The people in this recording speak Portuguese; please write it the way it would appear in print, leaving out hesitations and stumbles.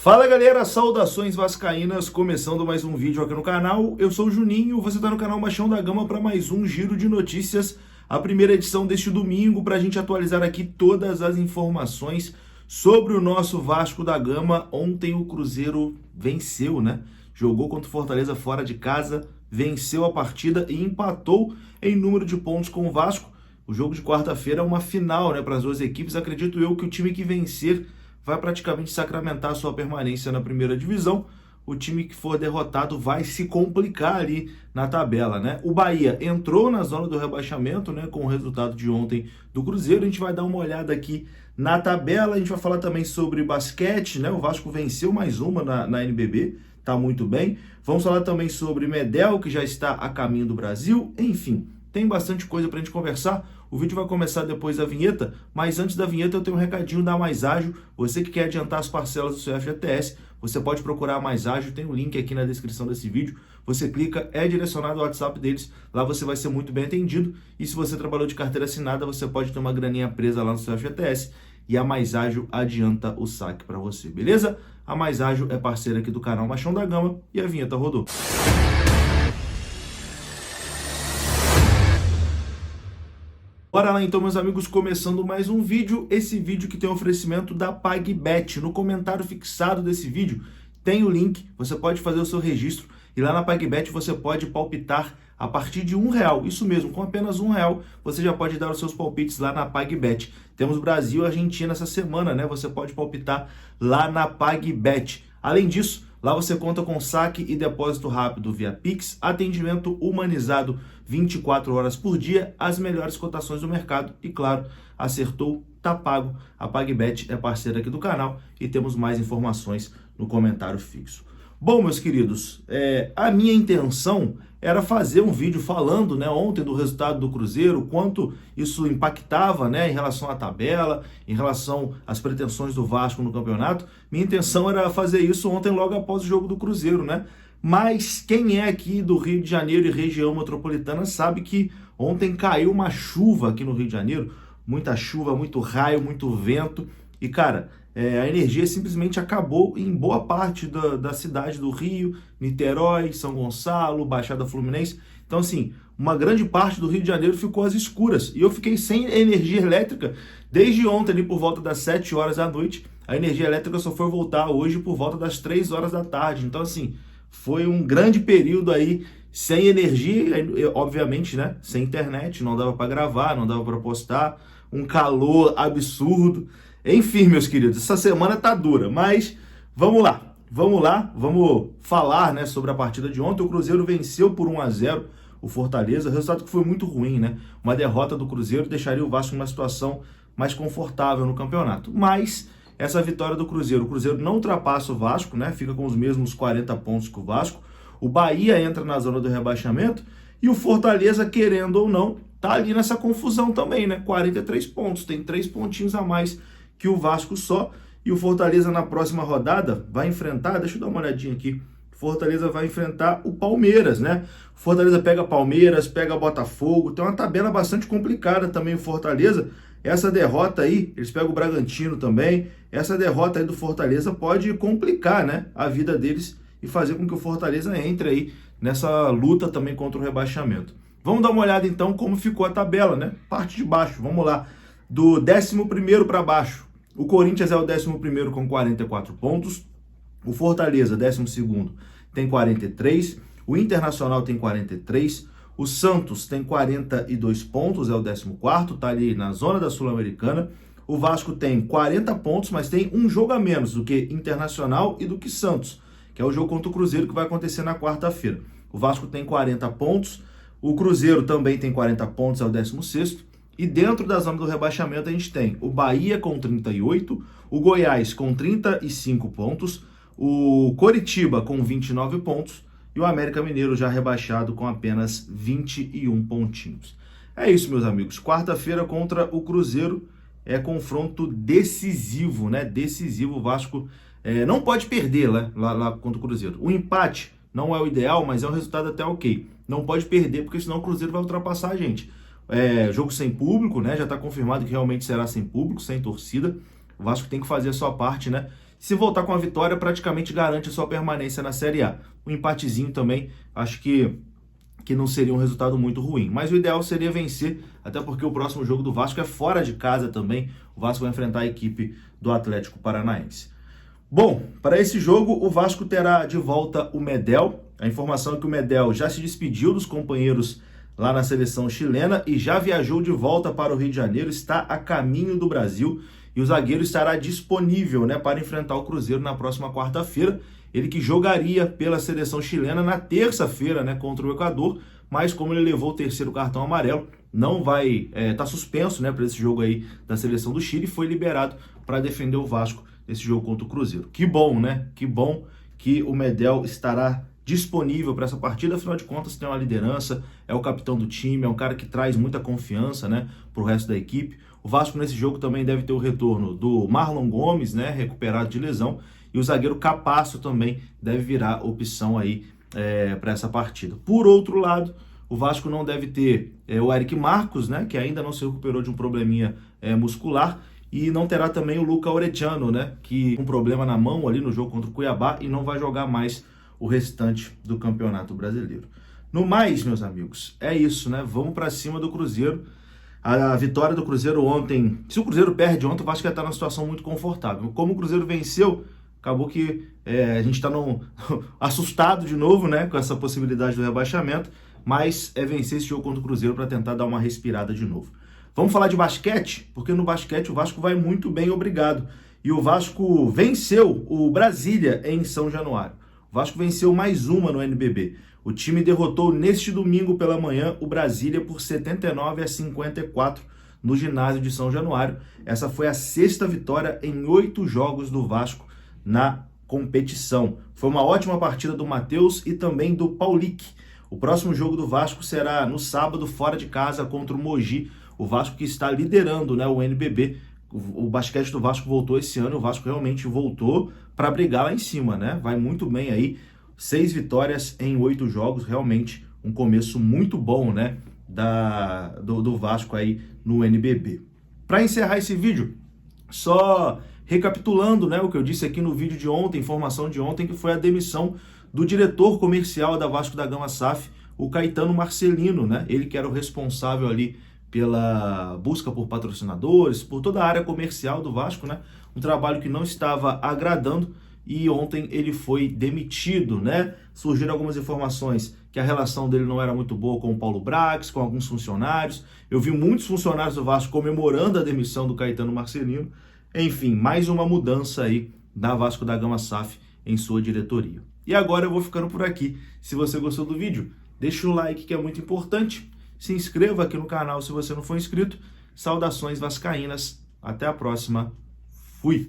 Fala galera, saudações vascaínas, começando mais um vídeo aqui no canal. Eu sou o Juninho, você está no canal Machão da Gama para mais um giro de notícias, a primeira edição deste domingo, para a gente atualizar aqui todas as informações sobre o nosso Vasco da Gama. Ontem o Cruzeiro venceu, né? Jogou contra o Fortaleza fora de casa, venceu a partida e empatou em número de pontos com o Vasco. O jogo de quarta-feira é uma final, né, para as duas equipes. Acredito eu que o time que vencer vai praticamente sacramentar sua permanência na primeira divisão. O time que for derrotado vai se complicar ali na tabela, né? O Bahia entrou na zona do rebaixamento, né, com o resultado de ontem do Cruzeiro. A gente vai dar uma olhada aqui na tabela, a gente vai falar também sobre basquete, né? O Vasco venceu mais uma na NBB, tá muito bem. Vamos falar também sobre Medel, que já está a caminho do Brasil. Enfim, tem bastante coisa pra gente conversar. O vídeo vai começar depois da vinheta, mas antes da vinheta eu tenho um recadinho da Mais Ágil. Você que quer adiantar as parcelas do seu FGTS, você pode procurar a Mais Ágil, tem o link aqui na descrição desse vídeo. Você clica, é direcionado ao WhatsApp deles, lá você vai ser muito bem atendido. E se você trabalhou de carteira assinada, você pode ter uma graninha presa lá no seu FGTS e a Mais Ágil adianta o saque para você, beleza? A Mais Ágil é parceira aqui do canal Machão da Gama e a vinheta rodou. Bora lá então, meus amigos, começando mais um vídeo. Esse vídeo que tem oferecimento da PagBet. No comentário fixado desse vídeo tem o link, você pode fazer o seu registro e lá na PagBet você pode palpitar a partir de R$1. Isso mesmo, com apenas R$1 você já pode dar os seus palpites lá na PagBet. Temos Brasil e Argentina essa semana, né? Você pode palpitar lá na PagBet. Além disso, lá você conta com saque e depósito rápido via Pix, atendimento humanizado 24 horas por dia, as melhores cotações do mercado e, claro, acertou, tá pago. A PagBet é parceira aqui do canal e temos mais informações no comentário fixo. Bom, meus queridos, a minha intenção era fazer um vídeo falando, né, ontem do resultado do Cruzeiro, quanto isso impactava, né, em relação à tabela, em relação às pretensões do Vasco no campeonato. Minha intenção era fazer isso ontem logo após o jogo do Cruzeiro, né? Mas quem é aqui do Rio de Janeiro e região metropolitana sabe que ontem caiu uma chuva aqui no Rio de Janeiro, muita chuva, muito raio, muito vento e, cara, a energia simplesmente acabou em boa parte da cidade do Rio, Niterói, São Gonçalo, Baixada Fluminense. Então, assim, uma grande parte do Rio de Janeiro ficou às escuras. E eu fiquei sem energia elétrica desde ontem, ali por volta das 7 horas da noite. A energia elétrica só foi voltar hoje por volta das 3 horas da tarde. Então, assim, foi um grande período aí sem energia, obviamente, né? Sem internet, não dava para gravar, não dava para postar, um calor absurdo. Enfim, meus queridos, essa semana tá dura, mas vamos lá, vamos falar, né, sobre a partida de ontem. O Cruzeiro venceu por 1-0 o Fortaleza, resultado que foi muito ruim, né? Uma derrota do Cruzeiro deixaria o Vasco numa situação mais confortável no campeonato, mas essa vitória do Cruzeiro, o Cruzeiro não ultrapassa o Vasco, né? Fica com os mesmos 40 pontos que o Vasco. O Bahia entra na zona do rebaixamento e o Fortaleza, querendo ou não, tá ali nessa confusão também, né? 43 pontos, tem 3 pontinhos a mais que o Vasco só, e o Fortaleza na próxima rodada vai enfrentar, deixa eu dar uma olhadinha aqui, Fortaleza vai enfrentar o Palmeiras, né? Fortaleza pega Palmeiras, pega Botafogo, tem uma tabela bastante complicada também o Fortaleza. Essa derrota aí, eles pegam o Bragantino também, essa derrota aí do Fortaleza pode complicar, né, a vida deles e fazer com que o Fortaleza entre aí nessa luta também contra o rebaixamento. Vamos dar uma olhada então como ficou a tabela, né? Parte de baixo, vamos lá, do 11º para baixo. O Corinthians é o 11º com 44 pontos, o Fortaleza, 12º, tem 43, o Internacional tem 43, o Santos tem 42 pontos, é o 14º, tá ali na zona da Sul-Americana, o Vasco tem 40 pontos, mas tem um jogo a menos do que Internacional e do que Santos, que é o jogo contra o Cruzeiro que vai acontecer na quarta-feira. O Vasco tem 40 pontos, o Cruzeiro também tem 40 pontos, é o 16º, e dentro da zona do rebaixamento a gente tem o Bahia com 38, o Goiás com 35 pontos, o Coritiba com 29 pontos e o América Mineiro já rebaixado com apenas 21 pontinhos. É isso, meus amigos. Quarta-feira contra o Cruzeiro é confronto decisivo, né? Decisivo. O Vasco não pode perder lá contra o Cruzeiro. O empate não é o ideal, mas é um resultado até ok. Não pode perder, porque senão o Cruzeiro vai ultrapassar a gente. Jogo sem público, né? Já está confirmado que realmente será sem público, sem torcida. O Vasco tem que fazer a sua parte, né? Se voltar com a vitória, praticamente garante a sua permanência na Série A. Um empatezinho também, acho que não seria um resultado muito ruim. Mas o ideal seria vencer, até porque o próximo jogo do Vasco é fora de casa também. O Vasco vai enfrentar a equipe do Atlético Paranaense. Bom, para esse jogo, o Vasco terá de volta o Medel. A informação é que o Medel já se despediu dos companheiros lá na seleção chilena e já viajou de volta para o Rio de Janeiro, está a caminho do Brasil e o zagueiro estará disponível, né, para enfrentar o Cruzeiro na próxima quarta-feira. Ele que jogaria pela seleção chilena na terça-feira, né, contra o Equador, mas como ele levou o terceiro cartão amarelo, não vai tá suspenso, né, para esse jogo aí da seleção do Chile, e foi liberado para defender o Vasco nesse jogo contra o Cruzeiro. Que bom, né? Que bom que o Medel estará disponível para essa partida, afinal de contas tem uma liderança, é o capitão do time, é um cara que traz muita confiança, né, para o resto da equipe. O Vasco nesse jogo também deve ter o retorno do Marlon Gomes, né, recuperado de lesão, e o zagueiro Capasso também deve virar opção aí para essa partida. Por outro lado, o Vasco não deve ter o Eric Marcos, né, que ainda não se recuperou de um probleminha muscular, e não terá também o Luca Orediano, né, que com um problema na mão ali no jogo contra o Cuiabá e não vai jogar mais o restante do Campeonato Brasileiro. No mais, meus amigos, é isso, né? Vamos para cima do Cruzeiro. A vitória do Cruzeiro ontem, se o Cruzeiro perde ontem, o Vasco vai estar numa situação muito confortável. Como o Cruzeiro venceu, acabou que a gente está assustado de novo, né, com essa possibilidade do rebaixamento, mas é vencer esse jogo contra o Cruzeiro para tentar dar uma respirada de novo. Vamos falar de basquete, porque no basquete o Vasco vai muito bem, obrigado. E o Vasco venceu o Brasília em São Januário. O Vasco venceu mais uma no NBB. O time derrotou neste domingo pela manhã o Brasília por 79-54 no ginásio de São Januário. Essa foi a 6ª vitória em 8 jogos do Vasco na competição. Foi uma ótima partida do Matheus e também do Paulic. O próximo jogo do Vasco será no sábado, fora de casa, contra o Mogi. O Vasco que está liderando, né, o NBB. O basquete do Vasco voltou esse ano, o Vasco realmente voltou para brigar lá em cima, né? Vai muito bem aí, 6 vitórias em 8 jogos, realmente um começo muito bom, né, do Vasco aí no NBB. Para encerrar esse vídeo, só recapitulando, né, o que eu disse aqui no vídeo de ontem, informação de ontem, que foi a demissão do diretor comercial da Vasco da Gama SAF, o Caetano Marcelino, né? Ele que era o responsável ali pela busca por patrocinadores, por toda a área comercial do Vasco, né? Um trabalho que não estava agradando e ontem ele foi demitido, né? Surgiram algumas informações que a relação dele não era muito boa com o Paulo Brax, com alguns funcionários. Eu vi muitos funcionários do Vasco comemorando a demissão do Caetano Marcelino. Enfim, mais uma mudança aí da Vasco da Gama SAF em sua diretoria. E agora eu vou ficando por aqui. Se você gostou do vídeo, deixa o like que é muito importante. Se inscreva aqui no canal se você não for inscrito. Saudações vascaínas. Até a próxima. Fui!